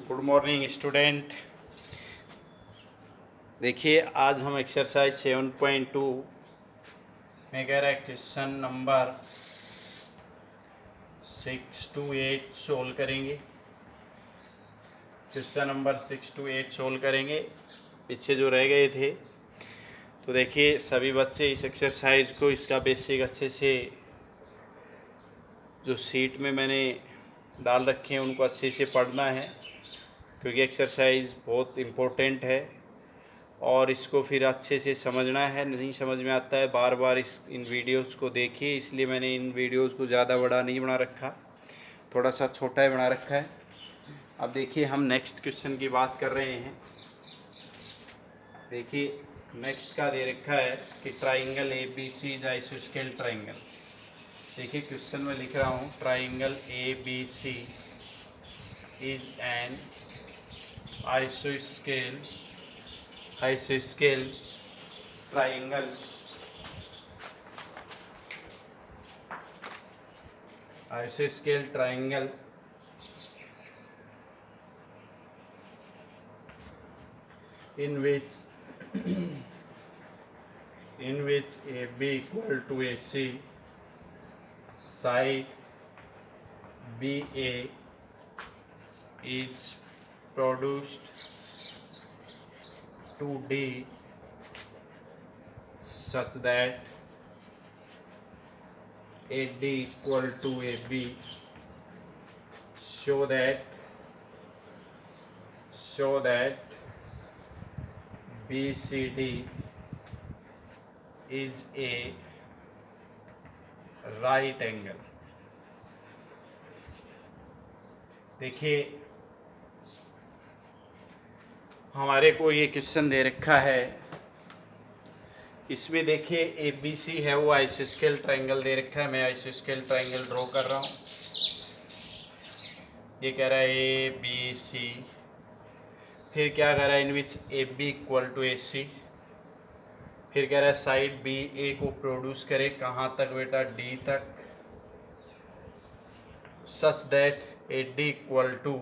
Good morning student. देखिए आज हम एक्सरसाइज 7.2 में कह रहा है क्वेश्चन नंबर 6 to 8 सोल्व करेंगे। क्वेश्चन नंबर 6 to 8 सोल्व करेंगे, पीछे जो रह गए थे। तो देखिए सभी बच्चे इस एक्सरसाइज को इसका बेसिक अच्छे से जो सीट में मैंने डाल रखे हैं उनको अच्छे से पढ़ना है, क्योंकि एक्सरसाइज बहुत इम्पोर्टेंट है और इसको फिर अच्छे से समझना है। नहीं समझ में आता है बार बार इन वीडियोस को देखिए, इसलिए मैंने इन वीडियोस को ज़्यादा बड़ा नहीं बना रखा, थोड़ा सा छोटा ही बना रखा है। अब देखिए हम नेक्स्ट क्वेश्चन की बात कर रहे हैं। देखिए नेक्स्ट का दे रखा है कि triangle A B C is आइसोस्केल ट्राइंगल। देखिए क्वेश्चन में लिख रहा हूँ triangle A B C is an आइसोस्केल triangle isoscale triangle in which AB equal to AC, side BA is produced to D such that AD equal to AB, show that BCD is a right angle। देखिए हमारे को ये question दे रखा है, इसमें देखिए ए B सी है वो आइसोस्केल ट्रायंगल दे रखा है। मैं आइसोस्केल ट्रायंगल ड्रॉ कर रहा हूँ। ये कह रहा है ए बी सी, फिर क्या कह रहा है इन विच ए बी इक्वल टू ए सी, फिर कह रहा है साइड बी ए को प्रोड्यूस करे कहाँ तक बेटा, डी तक, such that A D equal to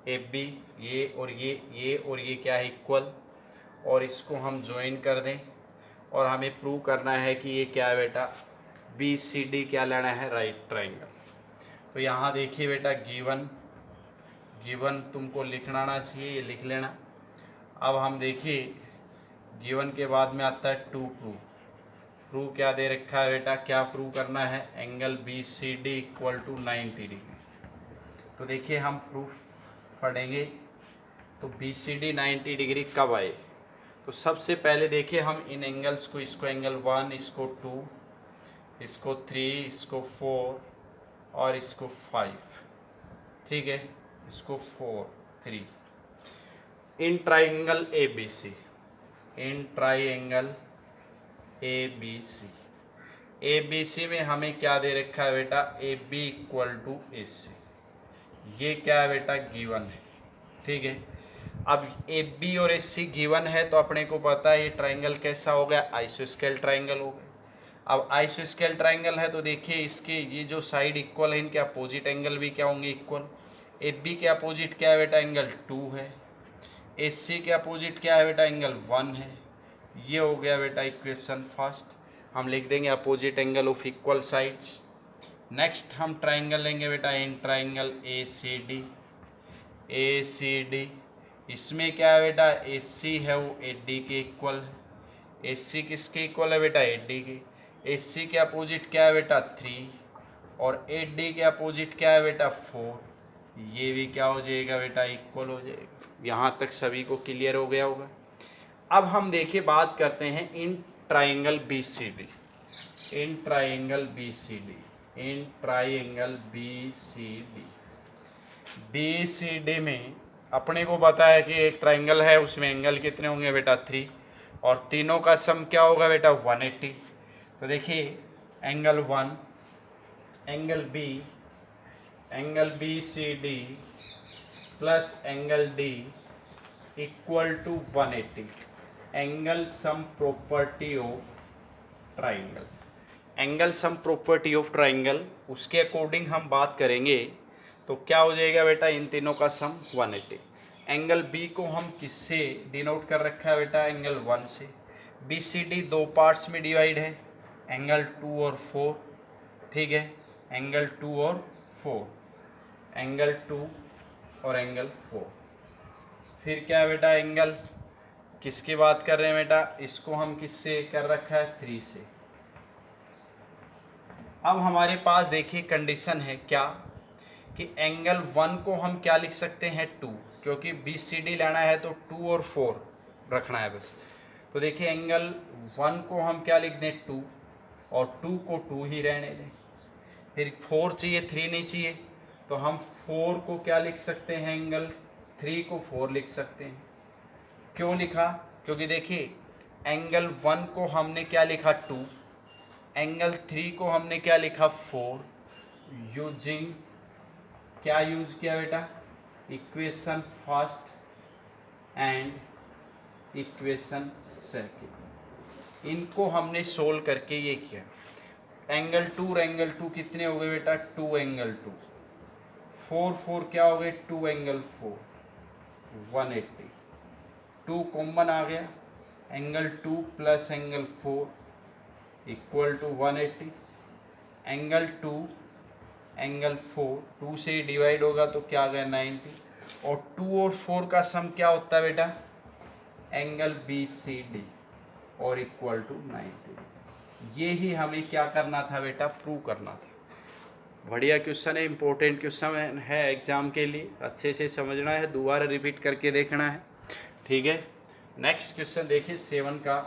A B, ये और ये क्या है इक्वल, और इसको हम ज्वाइन कर दें और हमें प्रूव करना है कि ये क्या है बेटा, बी सी डी क्या लेना है, राइट ट्राइंगल। तो यहाँ देखिए बेटा गिवन तुमको लिखना आना चाहिए, ये लिख लेना। अब हम देखिए गिवन के बाद में आता है टू प्रूव क्या दे रखा है बेटा, क्या प्रूव करना है, angle B C D equal to 90 degree. तो देखिए हम प्रूफ पढ़ेंगे। तो बी सी डी 90 डिग्री कब आए, तो सबसे पहले देखिए हम इन एंगल्स को, इसको एंगल 1, इसको 2, इसको 3, इसको 4 और इसको 5, ठीक है, इसको 4 3, in triangle A B C, in triangle A B C, A B C में हमें क्या दे रखा है बेटा, A B equal to A C, ये क्या है बेटा गिवन है, ठीक है। अब ए बी और ए सी गिवन है तो अपने को पता है ये ट्राइंगल कैसा हो गया, आइसोस्केल ट्राइंगल हो गया। अब आइसोस्केल ट्राइंगल है तो देखिए इसके ये जो साइड इक्वल है इनके अपोजिट एंगल भी क्या होंगे, इक्वल। ए बी के अपोजिट क्या है बेटा, एंगल 2 है। ए सी के अपोजिट क्या है बेटा, एंगल 1 है। ये हो गया बेटा इक्वेशन फर्स्ट, हम लिख देंगे opposite angle of equal sides. Next हम ट्राइंगल लेंगे बेटा इन ट्राइंगल ए सी डी, इसमें क्या है बेटा, ए सी है वो ए डी के इक्वल है। ए सी किसके इक्वल है बेटा, ए डी के। ए सी के अपोजिट क्या है बेटा 3 और ए डी के अपोजिट क्या है बेटा 4, ये भी क्या हो जाएगा बेटा, इक्वल हो जाएगा। यहाँ तक सभी को क्लियर हो गया होगा। अब हम देखिए बात करते हैं in triangle B C D, in triangle B C D, in triangle B C D. B C D में अपने को पता है कि एक ट्राइंगल है, उसमें एंगल कितने होंगे बेटा 3, और तीनों का सम क्या होगा बेटा 180। तो देखिए angle 1, angle B C D plus angle D equal to 180, angle sum property of triangle. Angle sum property of triangle उसके अकॉर्डिंग हम बात करेंगे तो क्या हो जाएगा बेटा, इन तीनों का सम 180। एंगल बी को हम किससे डिनोट कर रखा है बेटा, एंगल 1 से। बी सी डी दो पार्ट्स में डिवाइड है, एंगल 2 और 4, ठीक है, एंगल 2 और 4, एंगल 2 और एंगल 4। फिर क्या है बेटा, एंगल किसकी बात कर रहे हैं बेटा, इसको हम किससे कर रखा है, 3 से। अब हमारे पास देखिए कंडीशन है क्या, कि एंगल 1 को हम क्या लिख सकते हैं, 2, क्योंकि बी सी डी लेना है तो 2 और 4 रखना है बस। तो देखिए एंगल 1 को हम क्या लिख दें, 2, और 2 को 2 ही रहने दें। फिर 4 चाहिए, 3 नहीं चाहिए, तो हम 4 को क्या लिख सकते हैं, एंगल 3 को 4 लिख सकते हैं। क्यों लिखा, क्योंकि देखिए एंगल 1 को हमने क्या लिखा, 2, एंगल 3 को हमने क्या लिखा, 4, यूजिंग क्या यूज किया बेटा, equation first and equation second, इनको हमने सोल्व करके ये किया। एंगल 2 और एंगल 2 कितने हो गए बेटा, 2 एंगल 2, 4 4 क्या हो गए, 2 एंगल 4, 180। 2 कॉमन आ गया, angle 2 plus angle 4 equal to 180। Angle 2 angle 4 2 से डिवाइड होगा तो क्या आ गया, 90, और 2 और 4 का सम क्या होता है बेटा, एंगल बी सी डी, और इक्वल टू 90। ये ही हमें क्या करना था बेटा, प्रूव करना था। बढ़िया क्वेश्चन है, इंपॉर्टेंट क्वेश्चन है एग्जाम के लिए, अच्छे से समझना है, दोबारा रिपीट करके देखना है, ठीक है। नेक्स्ट क्वेश्चन देखिए 7 का।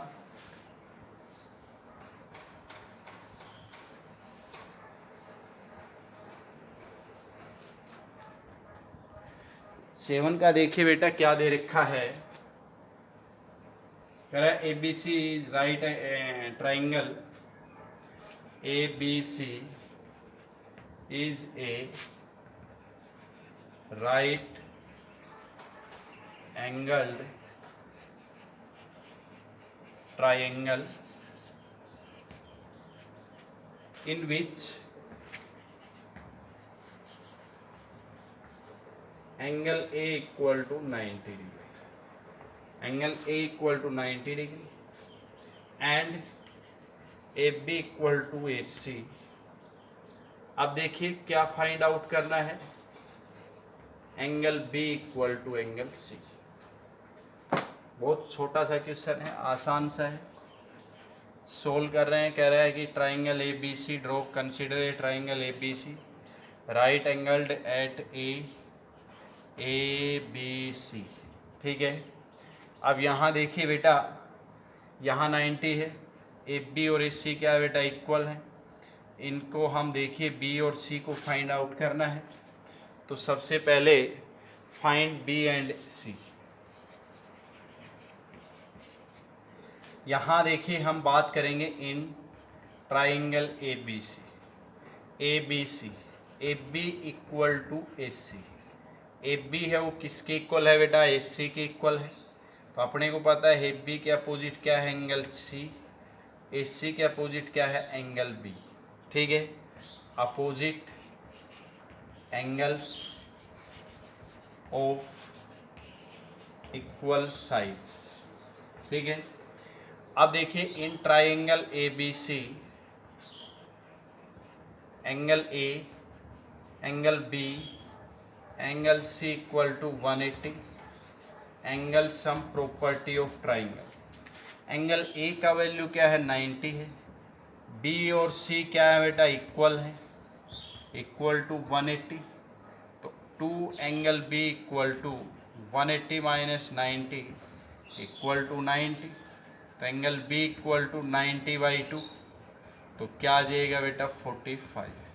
सेवन का देखिए बेटा क्या दे रखा है, कह रहा है A B C is right triangle, A B C is a right angled triangle in which angle A equal to 90 degree, angle A equal to 90 degree and AB equal to AC। अब देखिए क्या find out करना है, angle B equal to angle C। बहुत छोटा सा question है, आसान सा है, सोल्व कर रहे हैं। कह रहा है कि triangle A B C draw, consider a triangle A B C right angled at A B C, ठीक है। अब यहाँ देखिए बेटा, यहाँ 90 है, ए बी और ए सी क्या है बेटा, इक्वल है। इनको हम देखिए बी और सी को फाइंड आउट करना है, तो सबसे पहले फाइंड बी एंड सी। यहाँ देखिए हम बात करेंगे in triangle A B C, A B C, A B equal to A C. A B है वो किसके इक्वल है बेटा, ए सी के इक्वल है। तो अपने को पता है ए बी के अपोजिट क्या है, एंगल सी, ए सी के अपोजिट क्या है, एंगल बी, ठीक है। Opposite angles of equal sides, ठीक है। अब देखिए in triangle A B C, angle A, angle B, angle C equal to 180, angle sum property of triangle. Angle A का वैल्यू क्या है, 90 है, बी और सी क्या है बेटा, इक्वल है, इक्वल टू 180। तो 2 angle B equal to 180 minus 90 equal to 90। तो एंगल बी इक्वल टू 90/2, तो क्या आ जाएगा बेटा, 45।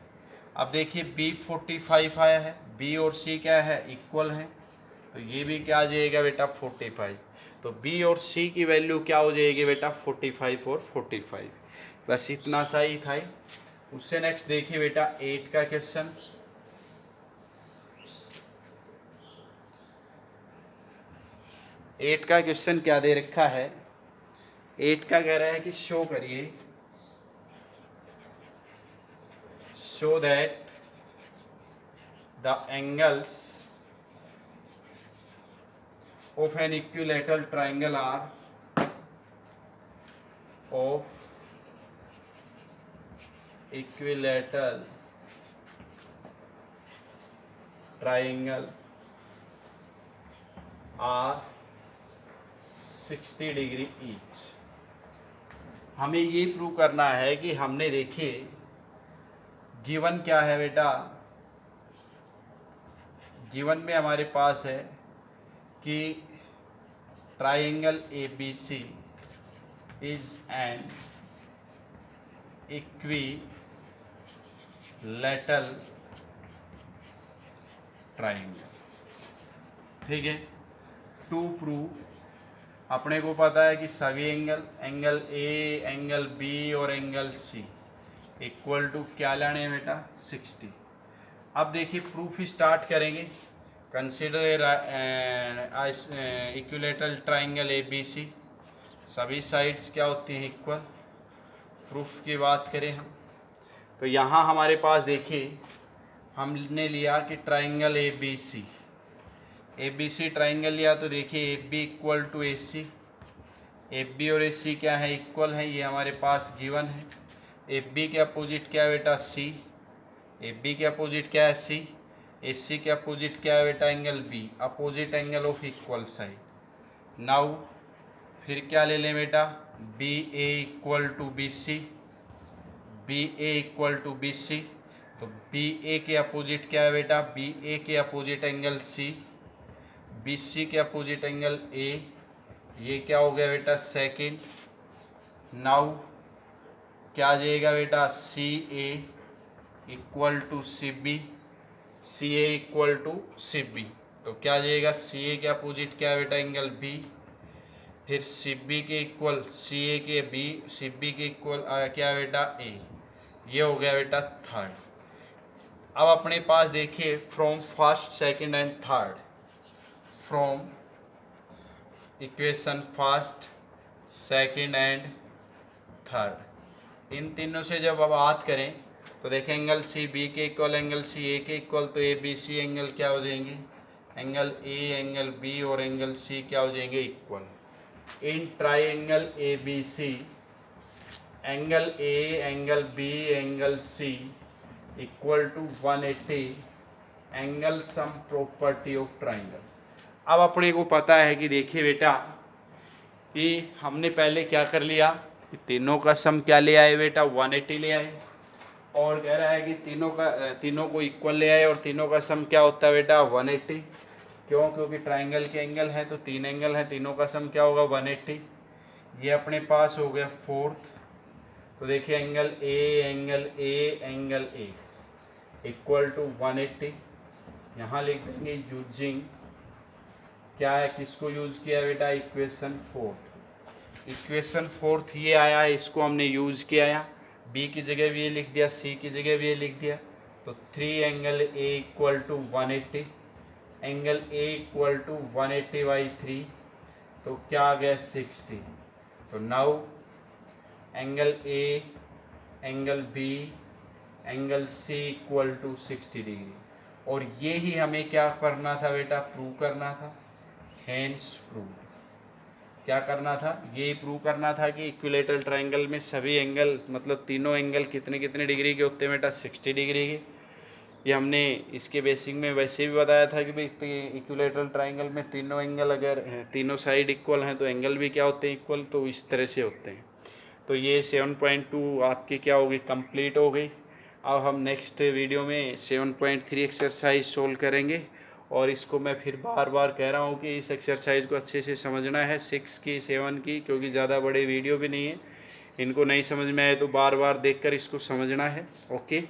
अब देखिए बी 45 आया है, बी और सी क्या है, इक्वल है, तो ये भी क्या आ जाएगा बेटा, 45। तो बी और सी की वैल्यू क्या हो जाएगी बेटा, 45 और 45। बस इतना सा ही था। उससे नेक्स्ट देखिए बेटा 8 का क्वेश्चन। एट का क्वेश्चन क्या दे रखा है, 8 का कह रहा है कि शो करिए, show that the angles of an equilateral triangle are of equilateral triangle are 60 degree each. हमें ये प्रूव करना है कि हमने देखिए गिवन क्या है बेटा, गिवन में हमारे पास है कि triangle ABC is an equilateral triangle. ठीक है, टू प्रूव अपने को पता है कि सभी एंगल ए, एंगल बी और एंगल सी इक्वल टू क्या लाने हैं बेटा 60। अब देखिए प्रूफ स्टार्ट करेंगे। कंसिडर इक्विलैटरल ट्राइंगल ABC, सभी साइड्स क्या होती हैं इक्वल। प्रूफ की बात करें हम तो यहाँ हमारे पास देखिए हमने लिया कि ट्राइंगल ABC ट्राइंगल लिया तो देखिए AB equal to AC, AB और AC क्या है इक्वल है, ये हमारे पास गिवन है। AB के अपोजिट क्या है बेटा C, AB के अपोजिट क्या है C, AC के अपोजिट क्या है बेटा angle B, opposite angle of equal side. Now फिर क्या ले लें बेटा BA equal to BC, BA equal to BC, तो BA के अपोजिट क्या है बेटा BA के अपोजिट एंगल C, BC के अपोजिट एंगल A, ये क्या हो गया बेटा सेकेंड। नाउ क्या आ जाएगा बेटा CA equal to CB, CA equal to CB, तो क्या आ जाएगा CA के अपोजिट क्या है बेटा एंगल B, फिर CB के इक्वल CA के B, CB के इक्वल क्या है बेटा A, ये हो गया बेटा थर्ड। अब अपने पास देखिए from first second and third, from equation first second and third, इन तीनों से जब अब बात करें तो देखें एंगल CB के इक्वल एंगल CA के इक्वल, तो ABC एंगल क्या हो जाएंगे एंगल A, एंगल B और एंगल C क्या हो जाएंगे equal. In triangle ABC angle A, angle B, angle C equal to 180 angle sum property of triangle. अब अपने को पता है कि देखिए बेटा कि हमने पहले क्या कर लिया कि तीनों का सम क्या ले आए बेटा 180 ले आए, और कह रहा है कि तीनों को इक्वल ले आए और तीनों का सम क्या होता है बेटा 180। क्यों? क्योंकि ट्राइंगल के एंगल हैं तो तीन एंगल हैं, तीनों का सम क्या होगा 180। ये अपने पास हो गया फोर्थ, तो देखिए angle A, angle A, angle A equal to 180। यहाँ लिख देंगे यूजिंग क्या है, किसको यूज़ किया बेटा इक्वेशन फोर्थ ये आया है, इसको हमने यूज़ किया है। B की जगह भी ये लिख दिया, C की जगह भी ये लिख दिया, तो 3 angle A equal to 180, angle A equal to 180/3, तो क्या आ गया 60। तो now angle A, angle B, angle C equal to 60 degree, और ये ही हमें क्या करना था बेटा प्रूव करना था, हेंस प्रूव। क्या करना था, ये प्रूव करना था कि इक्विलैटरल ट्रायंगल में सभी एंगल मतलब तीनों एंगल कितने कितने डिग्री के होते हैं बेटा 60 डिग्री के। ये हमने इसके बेसिक में वैसे भी बताया था कि भाई इक्विलैटरल ट्रायंगल में तीनों एंगल अगर तीनों साइड इक्वल हैं तो एंगल भी क्या होते हैं इक्वल, तो इस तरह से होते हैं। तो ये 7.2 आपकी क्या होगी कंप्लीट हो गई। अब हम नेक्स्ट वीडियो में 7.3 एक्सरसाइज सोल्व करेंगे, और इसको मैं फिर बार बार कह रहा हूँ कि इस एक्सरसाइज को अच्छे से समझना है 6 की 7 की, क्योंकि ज़्यादा बड़े वीडियो भी नहीं है। इनको नहीं समझ में आए तो बार बार देखकर इसको समझना है। ओके।